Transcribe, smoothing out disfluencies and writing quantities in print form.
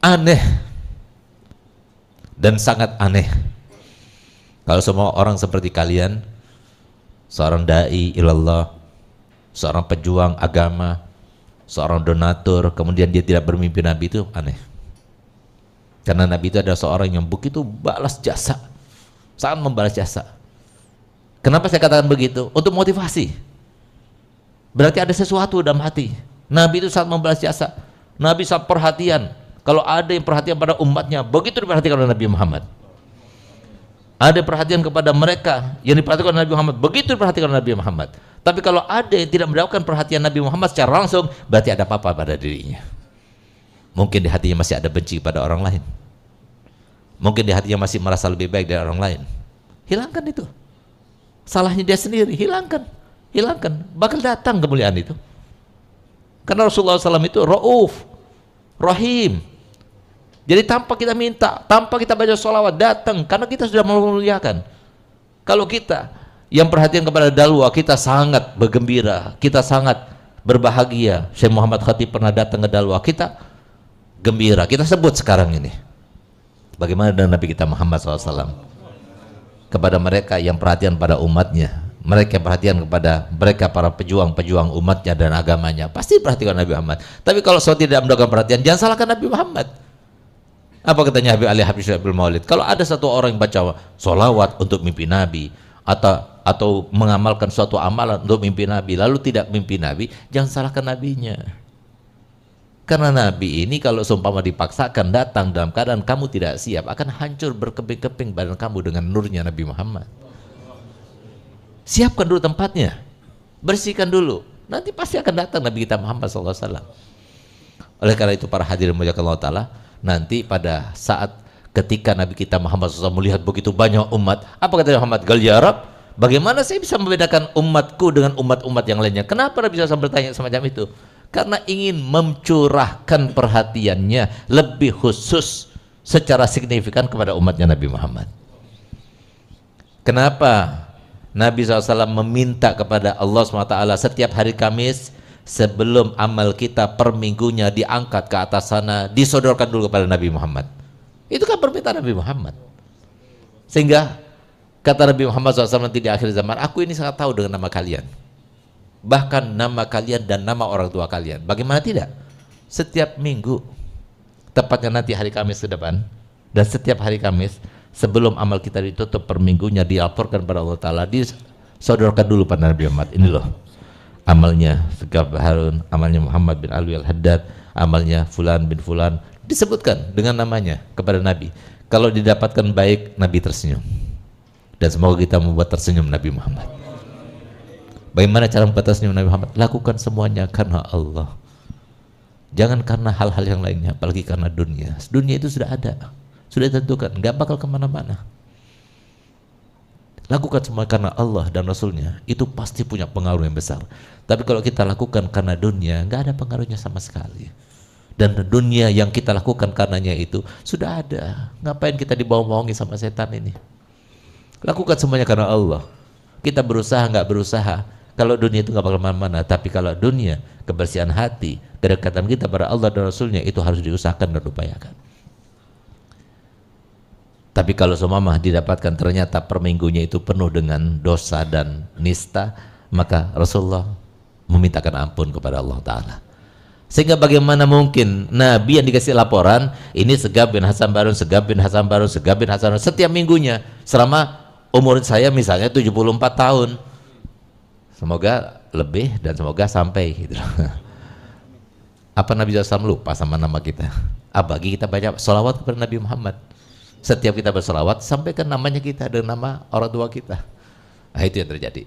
Aneh dan sangat aneh kalau semua orang seperti kalian, seorang da'i ilallah, seorang pejuang agama, seorang donatur, kemudian dia tidak bermimpi Nabi, itu aneh. Karena Nabi itu adalah seorang yang begitu balas jasa, sangat membalas jasa. Kenapa saya katakan begitu? Untuk motivasi. Berarti ada sesuatu dalam hati. Nabi itu sangat membalas jasa. Nabi sangat perhatian. Kalau ada yang perhatian pada umatnya, begitu diperhatikan oleh Nabi Muhammad. Ada perhatian kepada mereka yang diperhatikan oleh Nabi Muhammad, begitu diperhatikan oleh Nabi Muhammad. Tapi kalau ada yang tidak mendapatkan perhatian Nabi Muhammad secara langsung, berarti ada apa-apa pada dirinya. Mungkin di hatinya masih ada benci pada orang lain. Mungkin di hatinya masih merasa lebih baik dari orang lain. Hilangkan itu. Salahnya dia sendiri, hilangkan. Hilangkan. Bakal datang kemuliaan itu. Karena Rasulullah SAW itu Rauf, Rahim. Jadi tanpa kita minta, tanpa kita baca sholawat, datang, karena kita sudah memuliakan. Kalau kita yang perhatian kepada dalwa, kita sangat bergembira, kita sangat berbahagia. Syekh Muhammad Khatib pernah datang ke dalwa, kita gembira, kita sebut sekarang ini. Bagaimana dengan Nabi kita Muhammad SAW? Kepada mereka yang perhatian pada umatnya, mereka perhatian kepada mereka para pejuang-pejuang umatnya dan agamanya, pasti perhatikan Nabi Muhammad. Tapi kalau saya tidak mendapatkan perhatian, jangan salahkan Nabi Muhammad. Apa katanya Habib Ali Habib Syekh Abdul Maulid? Kalau ada satu orang yang baca sholawat untuk mimpi Nabi, atau mengamalkan suatu amalan untuk mimpi Nabi, lalu tidak mimpi Nabi, jangan salahkan Nabinya. Karena Nabi ini kalau seumpama dipaksakan datang dalam keadaan kamu tidak siap, akan hancur berkeping-keping badan kamu dengan nurnya Nabi Muhammad. Siapkan dulu tempatnya, bersihkan dulu, nanti pasti akan datang Nabi kita Muhammad SAW. Oleh karena itu para hadirin muliakan Allah Ta'ala, nanti pada saat ketika Nabi kita Muhammad SAW melihat begitu banyak umat, apa kata Muhammad? Gal ya Rab, bagaimana saya bisa membedakan umatku dengan umat-umat yang lainnya? Kenapa Nabi SAW bertanya semacam itu? Karena ingin mencurahkan perhatiannya lebih khusus secara signifikan kepada umatnya Nabi Muhammad. Kenapa Nabi SAW meminta kepada Allah SWT setiap hari Kamis sebelum amal kita per minggunya diangkat ke atas sana, disodorkan dulu kepada Nabi Muhammad? Itu kan permintaan Nabi Muhammad. Sehingga kata Nabi Muhammad SAW nanti di akhir zaman, aku ini sangat tahu dengan nama kalian, bahkan nama kalian dan nama orang tua kalian. Bagaimana tidak? Setiap minggu, tepatnya nanti hari Kamis ke depan, dan setiap hari Kamis sebelum amal kita ditutup per minggunya, dilaporkan pada Allah Ta'ala, disodorkan dulu pada Nabi Muhammad. Ini loh amalnya Segaf Harun, amalnya Muhammad bin Alwi Al-Haddad, amalnya Fulan bin Fulan, disebutkan dengan namanya kepada Nabi. Kalau didapatkan baik, Nabi tersenyum. Dan semoga kita membuat tersenyum Nabi Muhammad. Bagaimana cara membuat tersenyum Nabi Muhammad? Lakukan semuanya karena Allah, jangan karena hal-hal yang lainnya, apalagi karena dunia. Dunia itu sudah ada, sudah ditentukan, nggak bakal kemana-mana. Lakukan semua karena Allah dan Rasulnya, itu pasti punya pengaruh yang besar. Tapi kalau kita lakukan karena dunia, nggak ada pengaruhnya sama sekali. Dan dunia yang kita lakukan karenanya itu sudah ada. Ngapain kita dibawa-bawain sama setan ini? Lakukan semuanya karena Allah. Kita berusaha nggak berusaha, kalau dunia itu nggak bakal kemana-mana. Tapi kalau dunia, kebersihan hati, kedekatan kita pada Allah dan Rasulnya, itu harus diusahakan dan diupayakan. Tapi kalau seumpama didapatkan ternyata per minggunya itu penuh dengan dosa dan nista, maka Rasulullah memintakan ampun kepada Allah Ta'ala. Sehingga bagaimana mungkin Nabi yang dikasih laporan, ini Segaf bin Hasan Barun, Segaf bin Hasan Barun, Segaf bin Hasan Barun, setiap minggunya selama umur saya misalnya 74 tahun, semoga lebih dan semoga sampai gitu. Apa Nabi SAW lupa sama nama kita? Bagi kita baca sholawat kepada Nabi Muhammad. Setiap kita bersolawat, sampaikan namanya kita dan nama orang tua kita. Nah, itu yang terjadi.